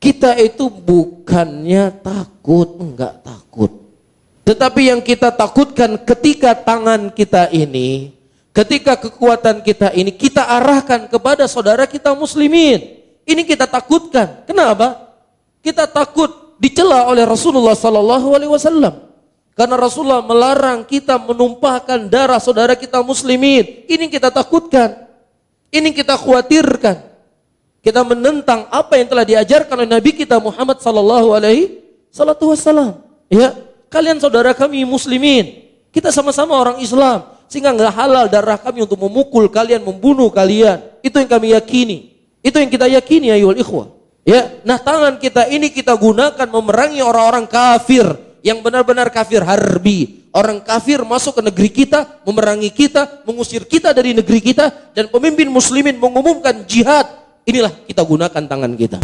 Kita itu bukannya takut, enggak takut. Tetapi yang kita takutkan ketika tangan kita ini, ketika kekuatan kita ini, kita arahkan kepada saudara kita muslimin. Ini kita takutkan. Kenapa? Kita takut dicela oleh Rasulullah SAW. Karena Rasulullah melarang kita menumpahkan darah saudara kita muslimin. Ini kita takutkan. Ini kita khawatirkan. Kita menentang apa yang telah diajarkan oleh Nabi kita Muhammad SAW. Ya, kalian saudara kami muslimin. Kita sama-sama orang Islam. Sehingga nggak halal darah kami untuk memukul kalian, membunuh kalian. Itu yang kami yakini. Itu yang kita yakini ayyuhal ikhwah. Ya, nah tangan kita ini kita gunakan memerangi orang-orang kafir. Yang benar-benar kafir harbi. Orang kafir masuk ke negeri kita, memerangi kita, mengusir kita dari negeri kita. Dan pemimpin muslimin mengumumkan jihad. Inilah kita gunakan tangan kita.